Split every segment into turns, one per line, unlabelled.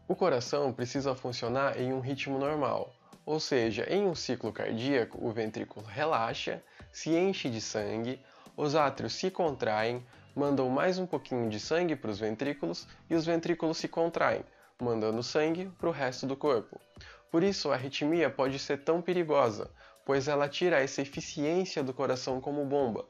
O coração precisa funcionar em um ritmo normal, ou seja, em um ciclo cardíaco, o ventrículo relaxa, se enche de sangue, os átrios se contraem, mandam mais um pouquinho de sangue para os ventrículos e os ventrículos se contraem, mandando sangue para o resto do corpo. Por isso, a arritmia pode ser tão perigosa, pois ela tira essa eficiência do coração como bomba.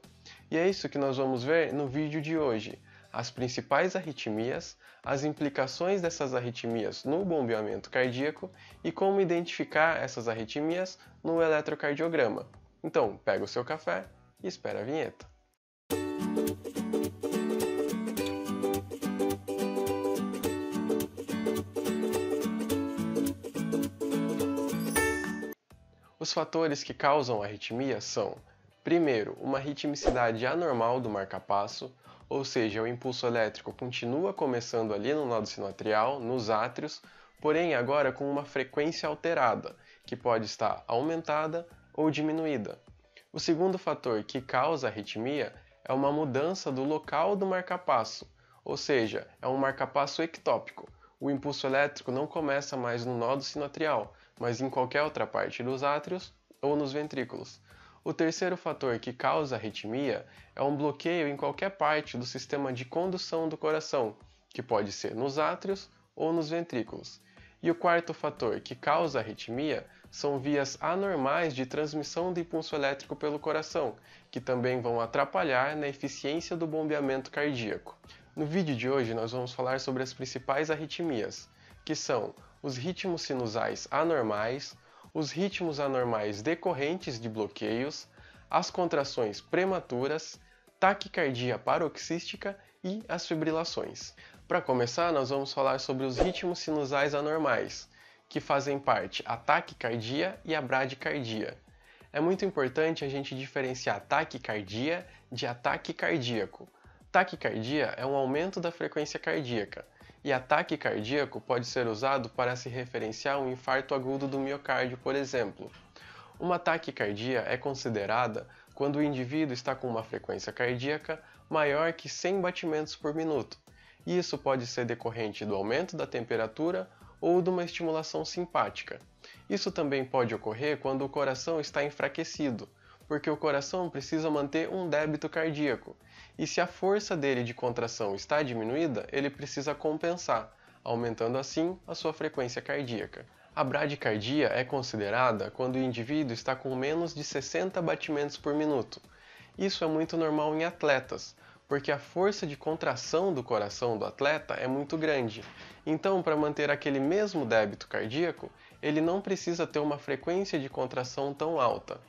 E é isso que nós vamos ver no vídeo de hoje: as principais arritmias, as implicações dessas arritmias no bombeamento cardíaco e como identificar essas arritmias no eletrocardiograma. Então, pega o seu café e espera a vinheta. Os fatores que causam arritmia são: primeiro, uma ritmicidade anormal do marcapasso, ou seja, o impulso elétrico continua começando ali no nodo sinoatrial, nos átrios, porém agora com uma frequência alterada, que pode estar aumentada ou diminuída. O segundo fator que causa arritmia é uma mudança do local do marcapasso, ou seja, é um marcapasso ectópico. O impulso elétrico não começa mais no nodo sinoatrial, mas em qualquer outra parte dos átrios ou nos ventrículos. O terceiro fator que causa arritmia é um bloqueio em qualquer parte do sistema de condução do coração, que pode ser nos átrios ou nos ventrículos. E o quarto fator que causa arritmia são vias anormais de transmissão do impulso elétrico pelo coração, que também vão atrapalhar na eficiência do bombeamento cardíaco. No vídeo de hoje nós vamos falar sobre as principais arritmias, que são os ritmos sinusais anormais, os ritmos anormais decorrentes de bloqueios, as contrações prematuras, taquicardia paroxística e as fibrilações. Para começar, nós vamos falar sobre os ritmos sinusais anormais, que fazem parte a taquicardia e a bradicardia. É muito importante a gente diferenciar taquicardia de ataque cardíaco. Taquicardia é um aumento da frequência cardíaca, e ataque cardíaco pode ser usado para se referenciar a um infarto agudo do miocárdio, por exemplo. Uma taquicardia é considerada quando o indivíduo está com uma frequência cardíaca maior que 100 batimentos por minuto. E isso pode ser decorrente do aumento da temperatura ou de uma estimulação simpática. Isso também pode ocorrer quando o coração está enfraquecido, porque o coração precisa manter um débito cardíaco, e se a força dele de contração está diminuída, ele precisa compensar, aumentando assim a sua frequência cardíaca. A bradicardia é considerada quando o indivíduo está com menos de 60 batimentos por minuto. Isso é muito normal em atletas, porque a força de contração do coração do atleta é muito grande. Então, para manter aquele mesmo débito cardíaco, ele não precisa ter uma frequência de contração tão alta.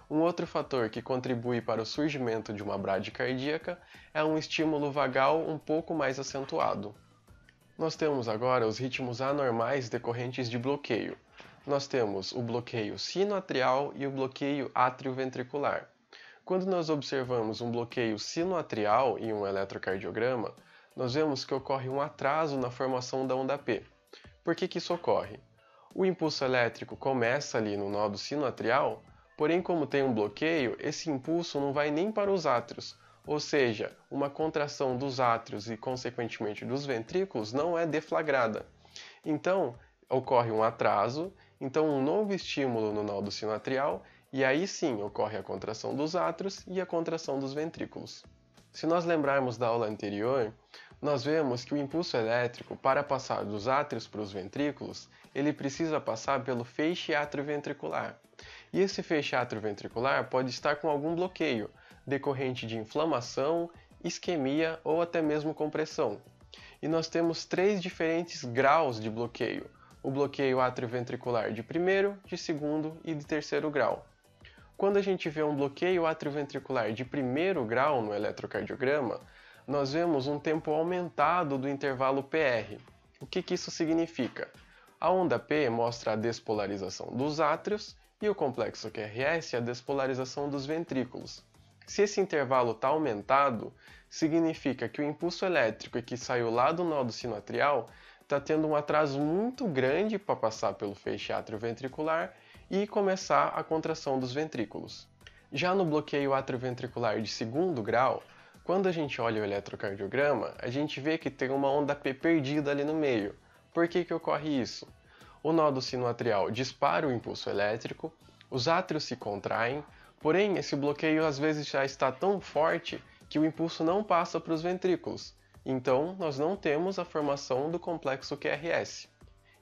Um outro fator que contribui para o surgimento de uma bradicardíaca é um estímulo vagal um pouco mais acentuado. Nós temos agora os ritmos anormais decorrentes de bloqueio. Nós temos o bloqueio sinoatrial e o bloqueio atrioventricular. Quando nós observamos um bloqueio sinoatrial em um eletrocardiograma, nós vemos que ocorre um atraso na formação da onda P. Por que isso ocorre? O impulso elétrico começa ali no nodo sinoatrial, porém, como tem um bloqueio, esse impulso não vai nem para os átrios, ou seja, uma contração dos átrios e, consequentemente, dos ventrículos não é deflagrada. Então, ocorre um atraso, então um novo estímulo no nodo sinoatrial, e aí sim ocorre a contração dos átrios e a contração dos ventrículos. Se nós lembrarmos da aula anterior, nós vemos que o impulso elétrico, para passar dos átrios para os ventrículos, ele precisa passar pelo feixe atrioventricular. E esse feixe atrioventricular pode estar com algum bloqueio, decorrente de inflamação, isquemia ou até mesmo compressão. E nós temos 3 diferentes graus de bloqueio: o bloqueio atrioventricular de primeiro, de segundo e de terceiro grau. Quando a gente vê um bloqueio atrioventricular de primeiro grau no eletrocardiograma, nós vemos um tempo aumentado do intervalo PR. O que isso significa? A onda P mostra a despolarização dos átrios e o complexo QRS a despolarização dos ventrículos. Se esse intervalo está aumentado, significa que o impulso elétrico que saiu lá do nodo sinoatrial está tendo um atraso muito grande para passar pelo feixe atrioventricular e começar a contração dos ventrículos. Já no bloqueio atrioventricular de segundo grau, quando a gente olha o eletrocardiograma, a gente vê que tem uma onda P perdida ali no meio. Por que ocorre isso? O nódo sinoatrial dispara o impulso elétrico, os átrios se contraem, porém esse bloqueio às vezes já está tão forte que o impulso não passa para os ventrículos, então nós não temos a formação do complexo QRS.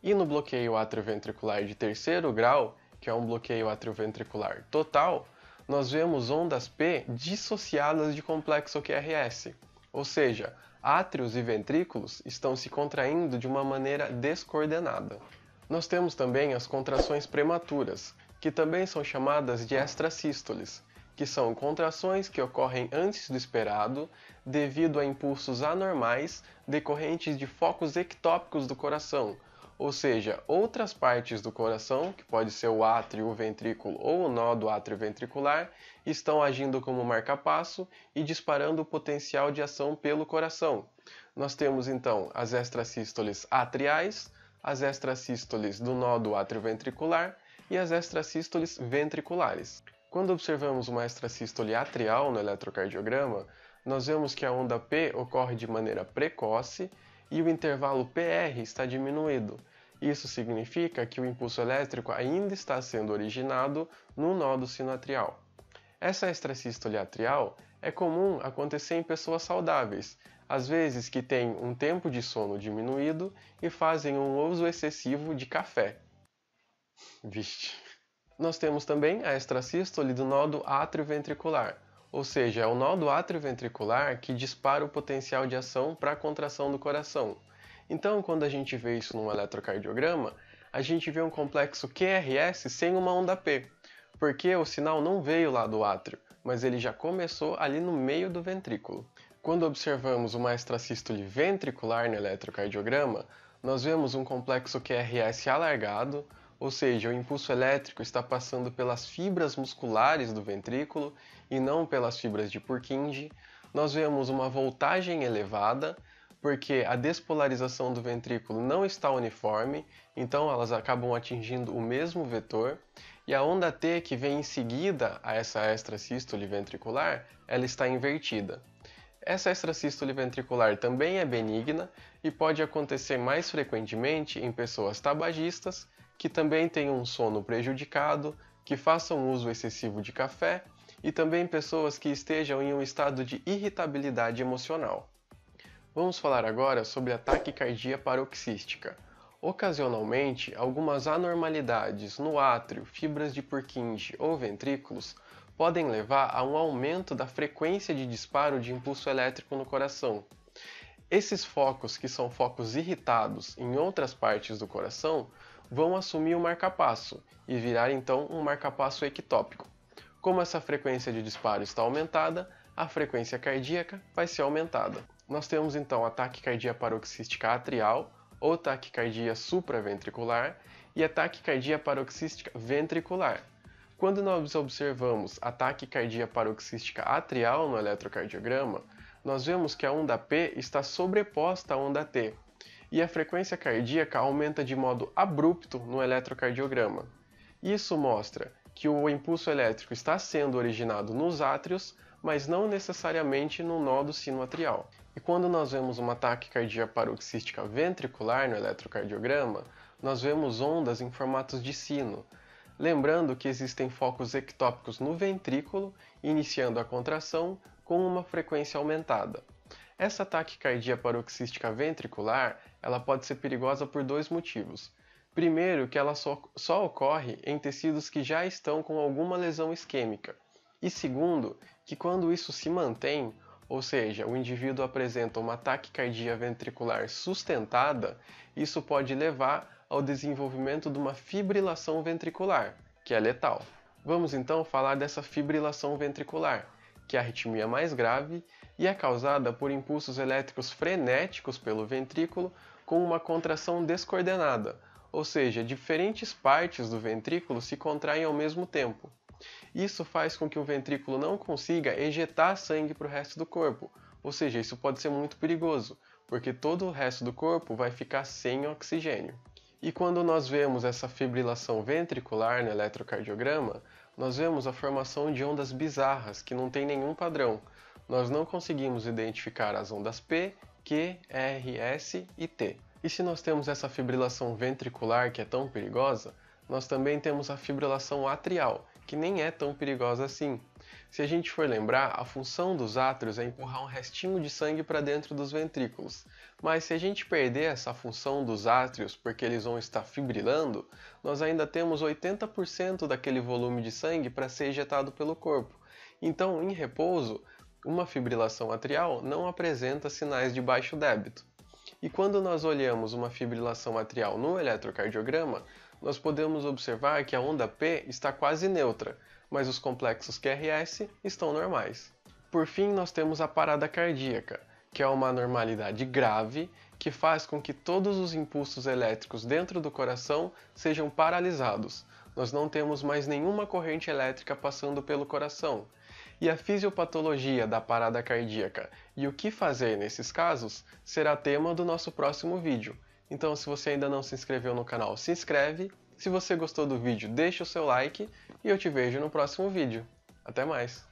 E no bloqueio atrioventricular de terceiro grau, que é um bloqueio atrioventricular total, nós vemos ondas P dissociadas de complexo QRS, ou seja, átrios e ventrículos estão se contraindo de uma maneira descoordenada. Nós temos também as contrações prematuras, que também são chamadas de extrasístoles, que são contrações que ocorrem antes do esperado devido a impulsos anormais decorrentes de focos ectópicos do coração, ou seja, outras partes do coração, que pode ser o átrio, o ventrículo ou o nódo atrioventricular, estão agindo como marca-passo e disparando o potencial de ação pelo coração. Nós temos então as extrasístoles atriais, as extrasístoles do nódo atrioventricular e as extrasístoles ventriculares. Quando observamos uma extrasístole atrial no eletrocardiograma, nós vemos que a onda P ocorre de maneira precoce e o intervalo PR está diminuído. Isso significa que o impulso elétrico ainda está sendo originado no nódo sinoatrial. Essa extrasístole atrial é comum acontecer em pessoas saudáveis, às vezes que têm um tempo de sono diminuído e fazem um uso excessivo de café. Vixe. Nós temos também a extrasístole do nódo atrioventricular, ou seja, é o nódo atrioventricular que dispara o potencial de ação para a contração do coração. Então, quando a gente vê isso num eletrocardiograma, a gente vê um complexo QRS sem uma onda P, porque o sinal não veio lá do átrio, mas ele já começou ali no meio do ventrículo. Quando observamos uma extrasístole ventricular no eletrocardiograma, nós vemos um complexo QRS alargado, ou seja, o impulso elétrico está passando pelas fibras musculares do ventrículo e não pelas fibras de Purkinje. Nós vemos uma voltagem elevada, porque a despolarização do ventrículo não está uniforme, então elas acabam atingindo o mesmo vetor, e a onda T que vem em seguida a essa extrasístole ventricular, ela está invertida. Essa extrasístole ventricular também é benigna e pode acontecer mais frequentemente em pessoas tabagistas, que também têm um sono prejudicado, que façam uso excessivo de café e também pessoas que estejam em um estado de irritabilidade emocional. Vamos falar agora sobre a taquicardia paroxística. Ocasionalmente, algumas anormalidades no átrio, fibras de Purkinje ou ventrículos podem levar a um aumento da frequência de disparo de impulso elétrico no coração. Esses focos, que são focos irritados em outras partes do coração, vão assumir o marca-passo e virar então um marca-passo ectópico. Como essa frequência de disparo está aumentada, a frequência cardíaca vai ser aumentada. Nós temos então a taquicardia paroxística atrial ou taquicardia supraventricular e a taquicardia paroxística ventricular. Quando nós observamos a taquicardia paroxística atrial no eletrocardiograma, nós vemos que a onda P está sobreposta à onda T, e a frequência cardíaca aumenta de modo abrupto no eletrocardiograma. Isso mostra que o impulso elétrico está sendo originado nos átrios, mas não necessariamente no nódo sinoatrial. E quando nós vemos uma taquicardia paroxística ventricular no eletrocardiograma, nós vemos ondas em formatos de sino. Lembrando que existem focos ectópicos no ventrículo, iniciando a contração com uma frequência aumentada. Essa taquicardia paroxística ventricular, ela pode ser perigosa por dois motivos. Primeiro, que ela só ocorre em tecidos que já estão com alguma lesão isquêmica. E segundo, que quando isso se mantém, ou seja, o indivíduo apresenta uma taquicardia ventricular sustentada, isso pode levar ao desenvolvimento de uma fibrilação ventricular, que é letal. Vamos então falar dessa fibrilação ventricular, que é a arritmia mais grave e é causada por impulsos elétricos frenéticos pelo ventrículo com uma contração descoordenada, ou seja, diferentes partes do ventrículo se contraem ao mesmo tempo. Isso faz com que o ventrículo não consiga ejetar sangue para o resto do corpo, ou seja, isso pode ser muito perigoso, porque todo o resto do corpo vai ficar sem oxigênio. E quando nós vemos essa fibrilação ventricular no eletrocardiograma, nós vemos a formação de ondas bizarras que não tem nenhum padrão. Nós não conseguimos identificar as ondas P, Q, R, S e T. E se nós temos essa fibrilação ventricular que é tão perigosa, nós também temos a fibrilação atrial, que nem é tão perigosa assim. Se a gente for lembrar, a função dos átrios é empurrar um restinho de sangue para dentro dos ventrículos. Mas se a gente perder essa função dos átrios porque eles vão estar fibrilando, nós ainda temos 80% daquele volume de sangue para ser ejetado pelo corpo. Então, em repouso, uma fibrilação atrial não apresenta sinais de baixo débito. E quando nós olhamos uma fibrilação atrial no eletrocardiograma, nós podemos observar que a onda P está quase neutra, mas os complexos QRS estão normais. Por fim, nós temos a parada cardíaca, que é uma anormalidade grave que faz com que todos os impulsos elétricos dentro do coração sejam paralisados. Nós não temos mais nenhuma corrente elétrica passando pelo coração. E a fisiopatologia da parada cardíaca e o que fazer nesses casos será tema do nosso próximo vídeo. Então, se você ainda não se inscreveu no canal, se inscreve. Se você gostou do vídeo, deixa o seu like e eu te vejo no próximo vídeo. Até mais!